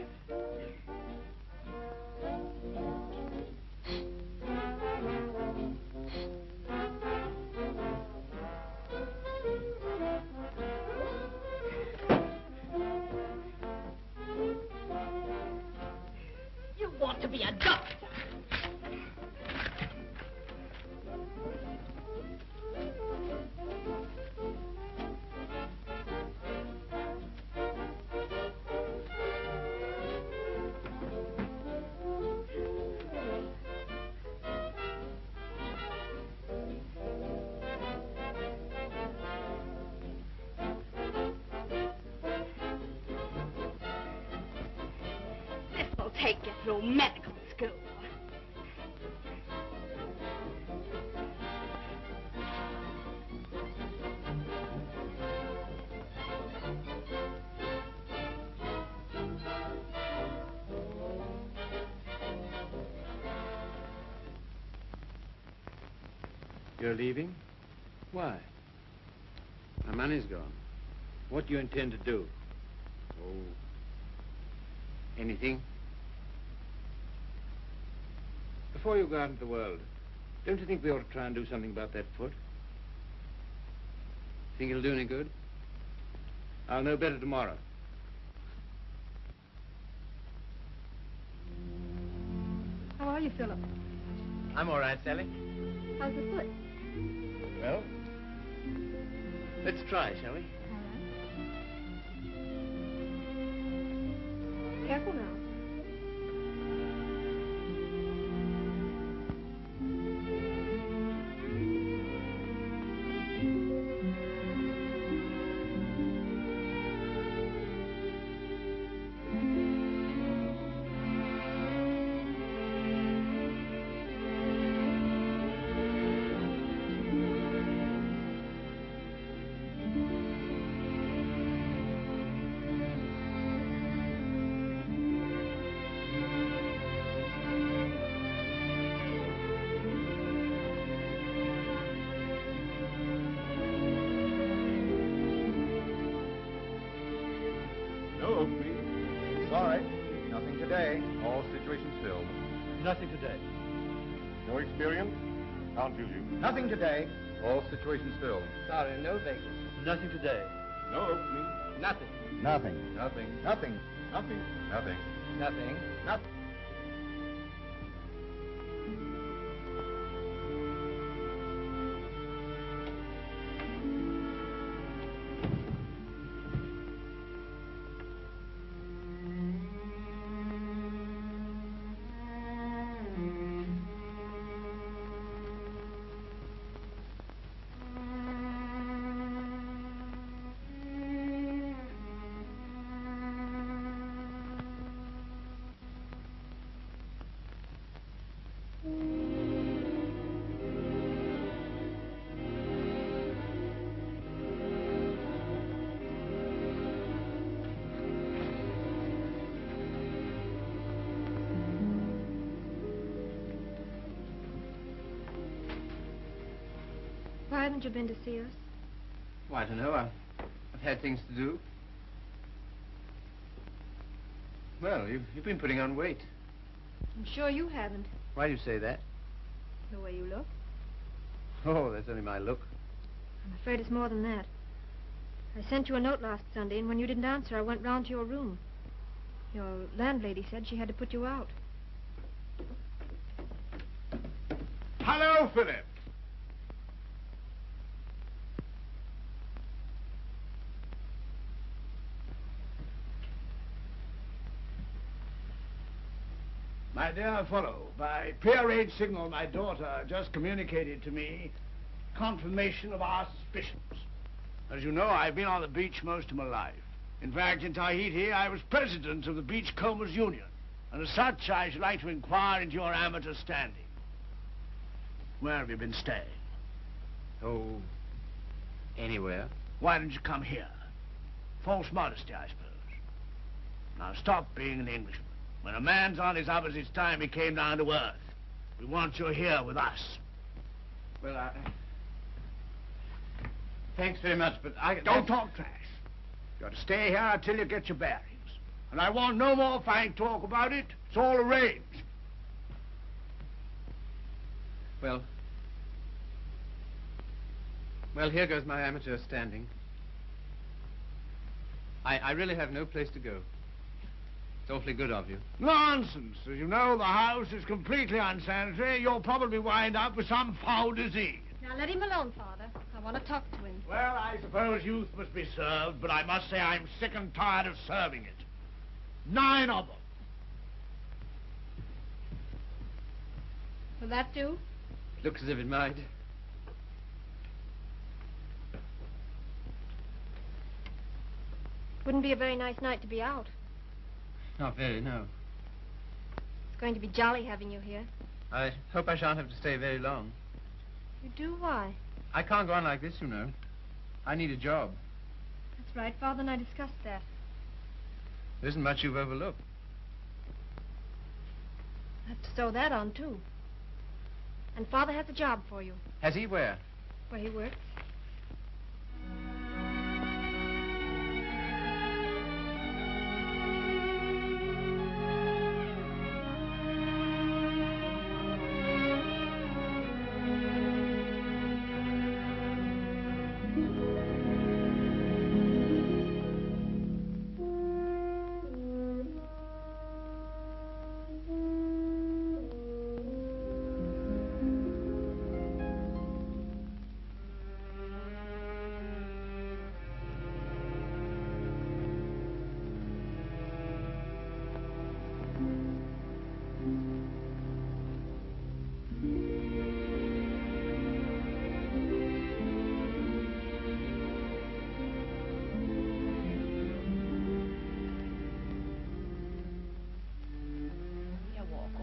You want to be a doctor. Take you through medical school. You're leaving? Why? My money's gone. What do you intend to do? Oh, anything? Before you go out into the world, don't you think we ought to try and do something about that foot? Think it'll do any good? I'll know better tomorrow. How are you, Philip? I'm all right, Sally. How's the foot? Well, let's try, shall we? Careful now. No opening. Sorry, nothing today. All situations filled. Nothing today. No experience? Can't use you. Nothing today. All situations filled. Sorry, no vacancy. Nothing today. No opening. Nothing. Nothing. Nothing. Nothing. Nothing. Nothing. Nothing. Nothing. Why haven't you been to see us? Well, I don't know. I've had things to do. Well, you've been putting on weight. I'm sure you haven't, Why do you say that? the way you look. Oh, that's only my look. I'm afraid it's more than that. I sent you a note last Sunday, and when you didn't answer, I went round to your room. Your landlady said she had to put you out. Hello, Philip. My dear fellow, by prearranged signal, my daughter just communicated to me confirmation of our suspicions. As you know, I've been on the beach most of my life. In fact, in Tahiti, I was president of the Beachcombers Union. And as such, I should like to inquire into your amateur standing. Where have you been staying? Oh, anywhere. Why didn't you come here? False modesty, I suppose. Now stop being an Englishman. When a man's on his up, it's time he came down to earth. We want you here with us. Well, thanks very much, but Don't talk trash. You got to stay here until you get your bearings. And I want no more fine talk about it. It's all arranged. Well, here goes my amateur standing. I really have no place to go. It's awfully good of you. Nonsense. As you know, the house is completely unsanitary. You'll probably wind up with some foul disease. Now, let him alone, Father. I want to talk to him. Well, I suppose youth must be served, but I must say I'm sick and tired of serving it. 9 of them. Will that do? Looks as if it might. Wouldn't be a very nice night to be out. Not very, no. It's going to be jolly having you here. I hope I shan't have to stay very long. You do? Why? I can't go on like this, you know. I need a job. That's right. Father and I discussed that. There isn't much you've overlooked. I have to sew that on, too. And Father has a job for you. Has he? Where? Where he works.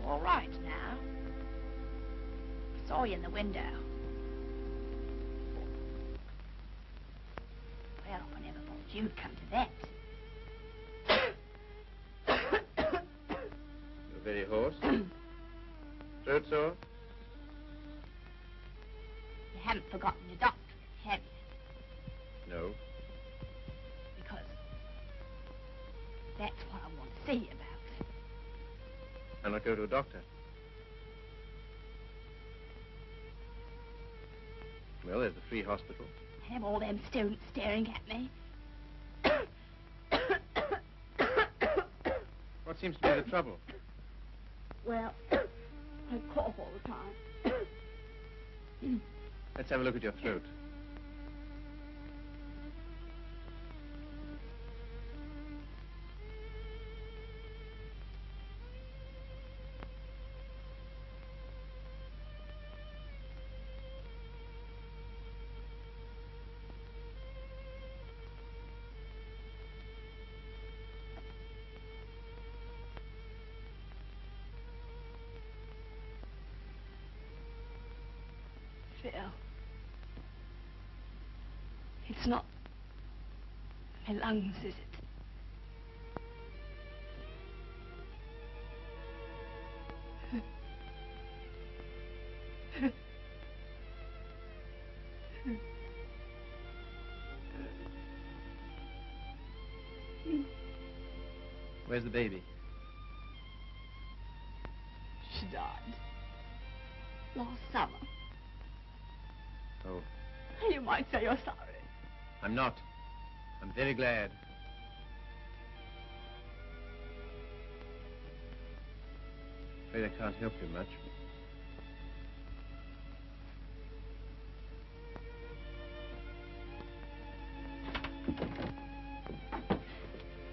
All right now. Saw you in the window. Well, I never thought you'd come to that. You're very hoarse. Throat sore? You haven't forgotten your doctorate, have you? No. Go to a doctor. Well, there's the free hospital. Have all them students staring at me. What seems to be the trouble? Well, I cough all the time. Let's have a look at your throat. Phil, it's not my lungs, is it? Where's the baby? She died last summer. Oh, You might say you're sorry. I'm not. I'm very glad. Afraid I can't help you much.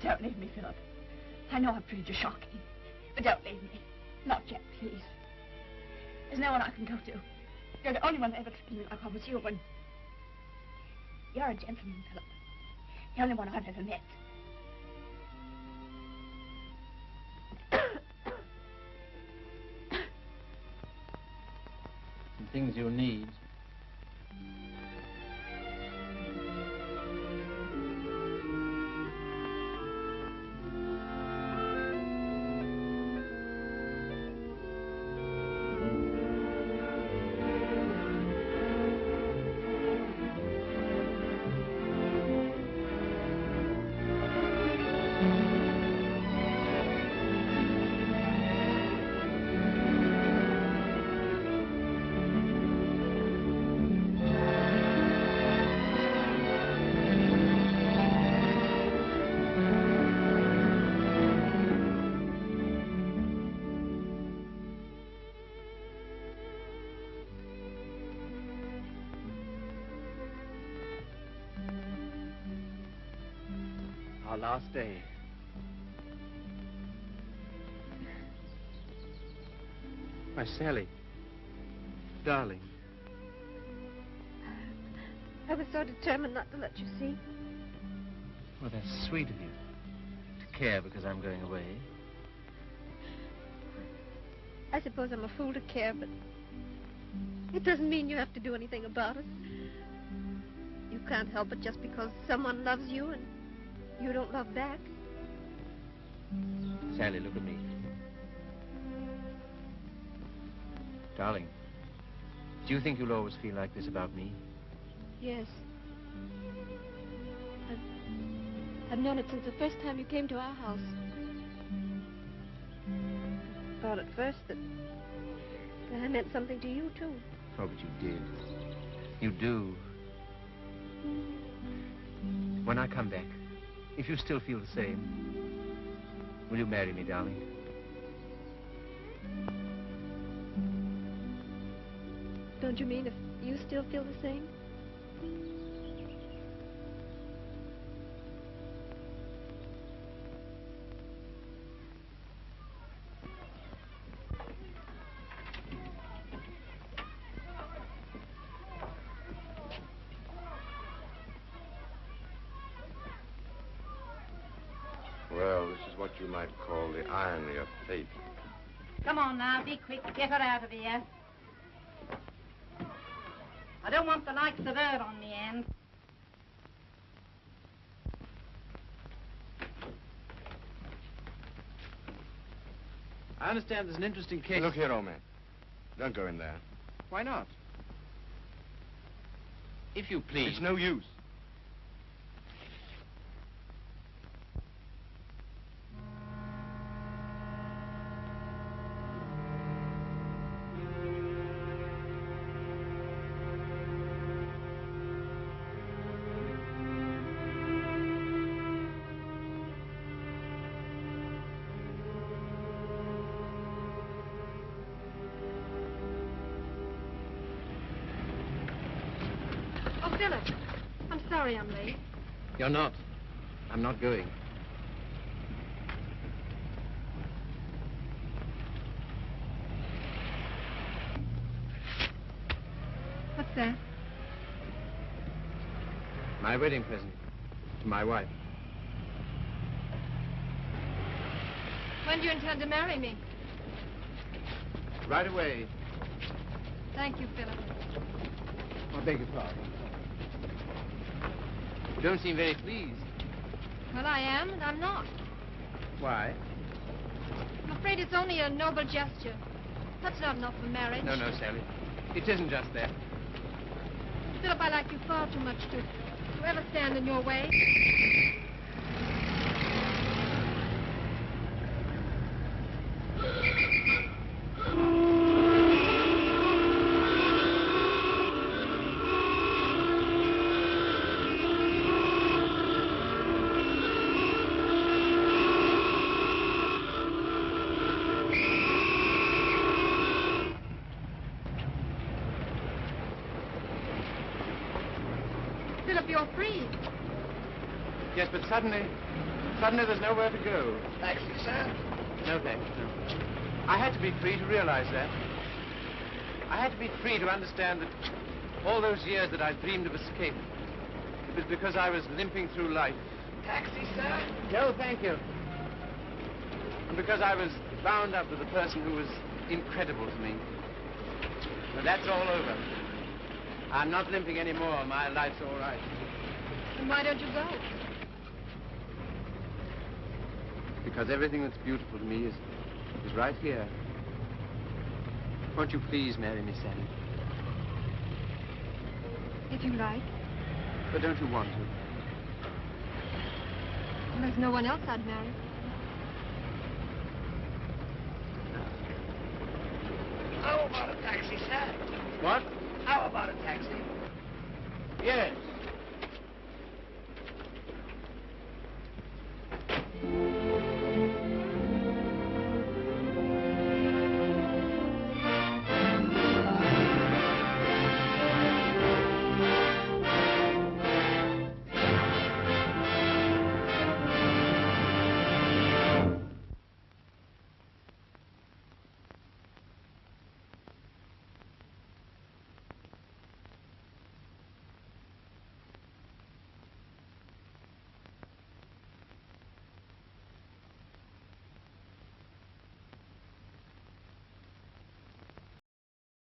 Don't leave me, Philip. I know I've treated you shocking, but don't leave me. Not yet, please. There's no one I can go to. You're the only one that ever treated me like I was human. You're a gentleman, Philip. The only one I've ever met. Some things you'll need. Our last day. My Sally. Darling. I was so determined not to let you see. Well, that's sweet of you. To care because I'm going away. I suppose I'm a fool to care, but it doesn't mean you have to do anything about it. You can't help it just because someone loves you and you don't love back. Sally, look at me. Darling, do you think you'll always feel like this about me? Yes. I've known it since the first time you came to our house. I thought at first that I meant something to you, too. Oh, but you did. You do. When I come back, if you still feel the same, will you marry me, darling? Don't you mean if you still feel the same? Well, this is what you might call the irony of fate. Come on now, be quick. Get her out of here. I don't want the likes of her on the end. I understand there's an interesting case. Look here, old man. Don't go in there. Why not? If you please. It's no use. sorry I'm late. You're not. I'm not going. What's that? My wedding present to my wife. When do you intend to marry me? Right away. Thank you, Philip. I beg your pardon. You don't seem very pleased. Well, I am, and I'm not. Why? I'm afraid it's only a noble gesture. That's not enough for marriage. No, Sally. It isn't just that. Philip, I like you far too much to ever stand in your way. Philip, you're free. Yes, but suddenly there's nowhere to go. Taxi, sir? No, thanks, no. I had to be free to realize that. I had to be free to understand that all those years that I dreamed of escape, it was because I was limping through life. Taxi, sir? No, thank you. And because I was bound up with a person who was incredible to me. But that's all over. I'm not limping anymore. My life's all right. Then why don't you go? Because everything that's beautiful to me is right here. Won't you please marry me, Sally? If you like. But don't you want to? Well, there's no one else I'd marry. How about a taxi, sir? What? How about a taxi? Yes.